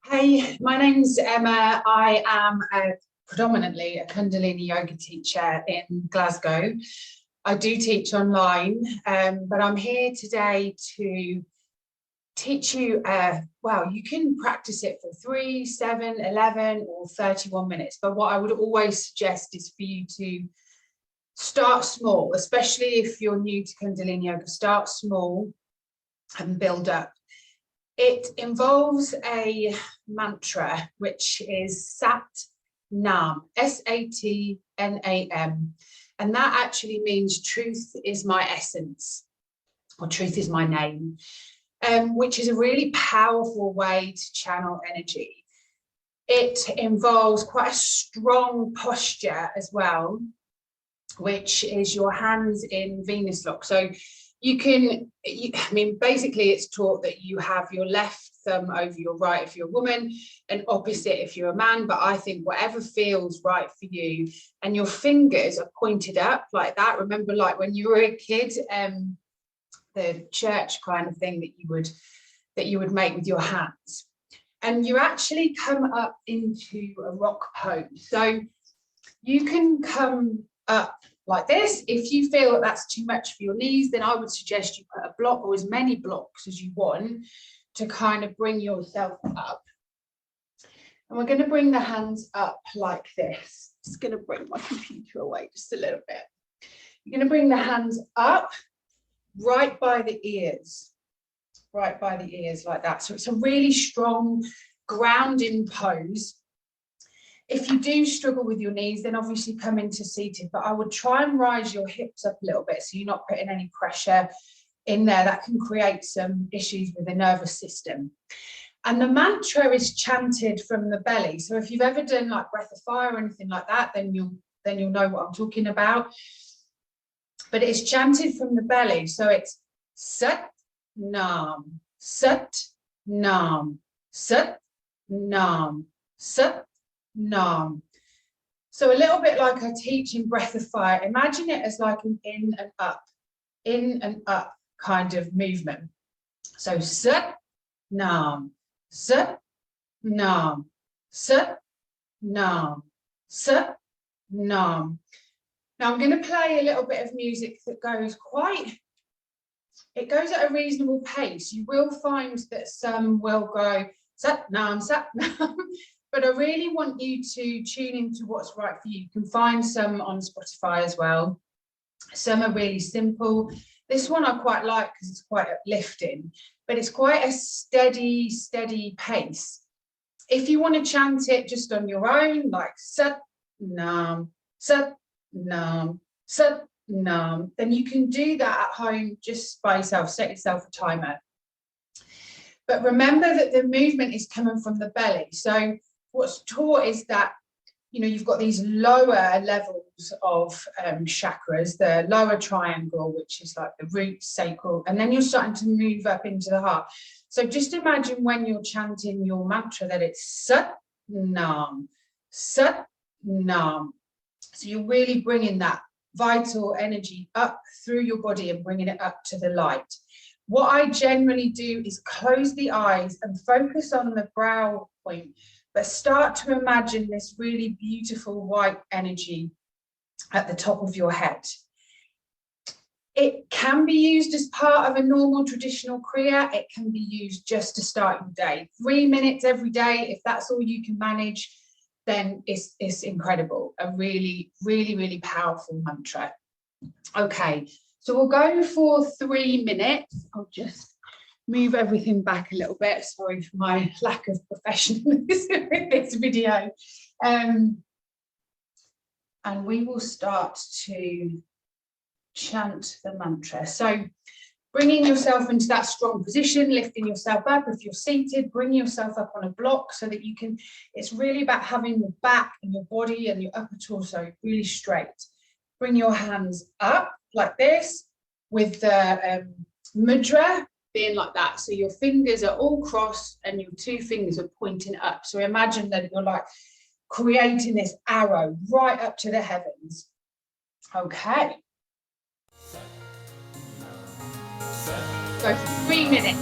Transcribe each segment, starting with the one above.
Hey, my name's Emma. I am predominantly a Kundalini yoga teacher in Glasgow. I do teach online, but I'm here today to teach you, well, you can practice it for 3, 7, 11 or 31 minutes. But what I would always suggest is for you to start small, especially if you're new to Kundalini yoga. Start small and build up. It involves a mantra, which is Sat Nam, S-A-T-N-A-M. And that actually means truth is my essence, or truth is my name, which is a really powerful way to channel energy. It involves quite a strong posture as well, which is your hands in Venus lock. So basically it's taught that you have your left thumb over your right if you're a woman and opposite if you're a man, but I think whatever feels right for you, and your fingers are pointed up like that. Remember, like when you were a kid, the church kind of thing that you would make with your hands, and you actually come up into a rock pose. So you can come up like this. If you feel that that's too much for your knees, then I would suggest you put a block or as many blocks as you want to kind of bring yourself up. And we're going to bring the hands up like this. Just going to bring my computer away just a little bit. You're going to bring the hands up right by the ears like that. So it's a really strong grounding pose. If you do struggle with your knees, then obviously come into seated, but I would try and rise your hips up a little bit so you're not putting any pressure in there. That can create some issues with the nervous system. And the mantra is chanted from the belly. So if you've ever done like breath of fire or anything like that, then you'll know what I'm talking about. But it's chanted from the belly. So it's Sat Nam, Sat Nam, Sat Nam, Sat Nam. So a little bit like I teach in breath of fire. Imagine it as like an in and up kind of movement. So Sat Nam, Sat Nam, Sat Nam, Sat Nam. Now I'm going to play a little bit of music that goes at a reasonable pace. You will find that some will go Sat Nam, Sat Nam. But I really want you to tune into what's right for you. You can find some on Spotify as well. Some are really simple. This one I quite like because it's quite uplifting, but it's quite a steady pace. If you want to chant it just on your own, like Sat Nam, Sat Nam, Sat Nam, then you can do that at home just by yourself. Set yourself a timer. But remember that the movement is coming from the belly. So what's taught is that, you know, you've got these lower levels of chakras, the lower triangle, which is like the root, sacral, and then you're starting to move up into the heart. So just imagine when you're chanting your mantra that it's Sat Nam, Sat Nam. So you're really bringing that vital energy up through your body and bringing it up to the light. What I generally do is close the eyes and focus on the brow point, but start to imagine this really beautiful white energy at the top of your head. It can be used as part of a normal traditional Kriya. It can be used just to start your day. 3 minutes every day, if that's all you can manage, then it's incredible. A really, really, really powerful mantra. Okay, so we'll go for 3 minutes. I'll just move everything back a little bit. Sorry for my lack of professionalism with this video. And we will start to chant the mantra. So bringing yourself into that strong position, lifting yourself up. If you're seated, bring yourself up on a block so that you can, it's really about having your back and your body and your upper torso really straight. Bring your hands up like this with the mudra being like that. So your fingers are all crossed and your 2 fingers are pointing up. So imagine that you're like creating this arrow right up to the heavens. Okay. Go for 3 minutes.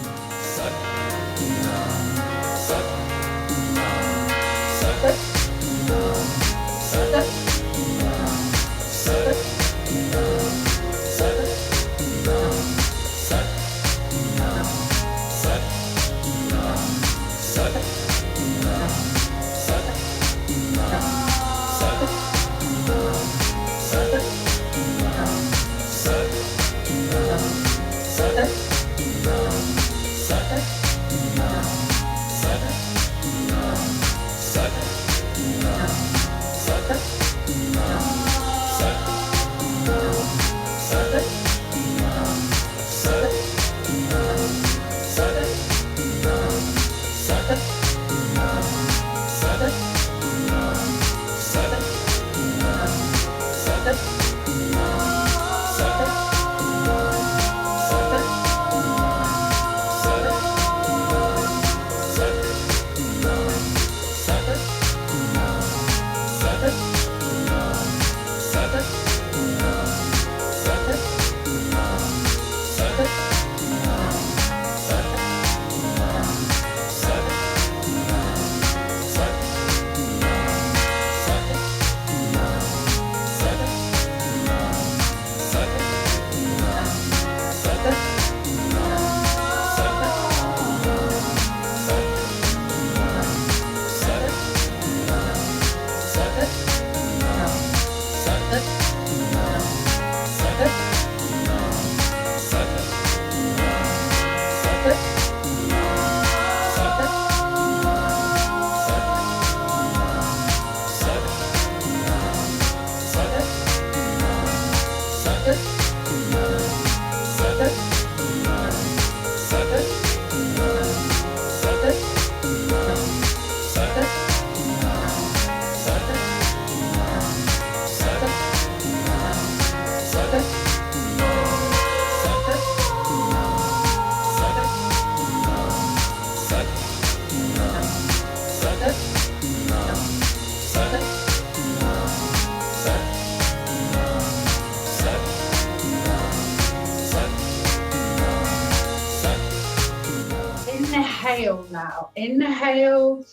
exhale now. Inhale,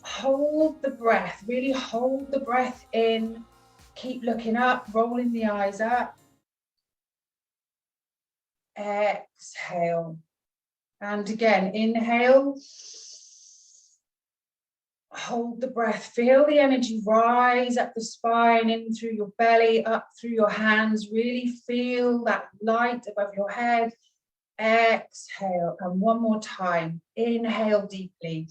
hold the breath, really hold the breath in. Keep looking up, rolling the eyes up. Exhale. And again, inhale. Hold the breath, feel the energy rise up the spine, in through your belly, up through your hands. Really feel that light above your head. Exhale, and one more time. Inhale deeply.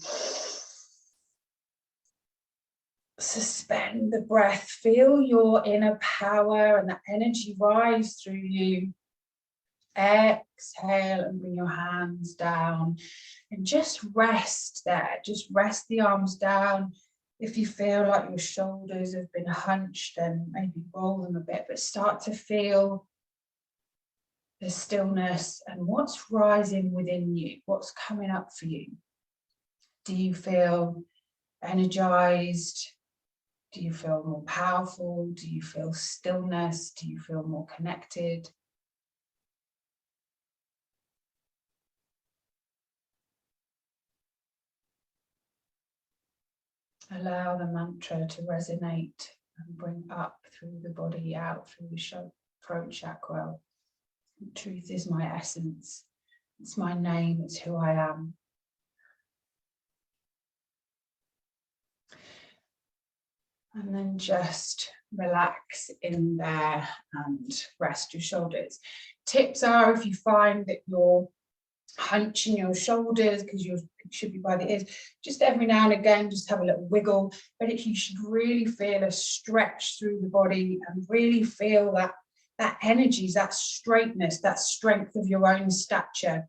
Suspend the breath, feel your inner power and that energy rise through you. Exhale and bring your hands down and just rest there. Just rest the arms down. If you feel like your shoulders have been hunched, then maybe roll them a bit, but start to feel the stillness and what's rising within you, what's coming up for you. Do you feel energized? Do you feel more powerful? Do you feel stillness? Do you feel more connected? Allow the mantra to resonate and bring up through the body, out through the throat chakra. Truth is my essence. It's my name. It's who I am. And then just relax in there and rest your shoulders. Tips are, if you find that you're hunching your shoulders because you should be by the ears, just every now and again just have a little wiggle, but you should really feel a stretch through the body and really feel that energy, that straightness, that strength of your own stature.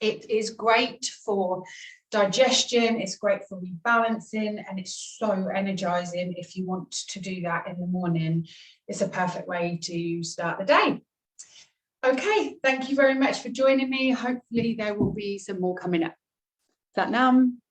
It is great for digestion, it's great for rebalancing, and it's so energizing. If you want to do that in the morning, it's a perfect way to start the day. Okay, thank you very much for joining me. Hopefully there will be some more coming up. Sat Nam.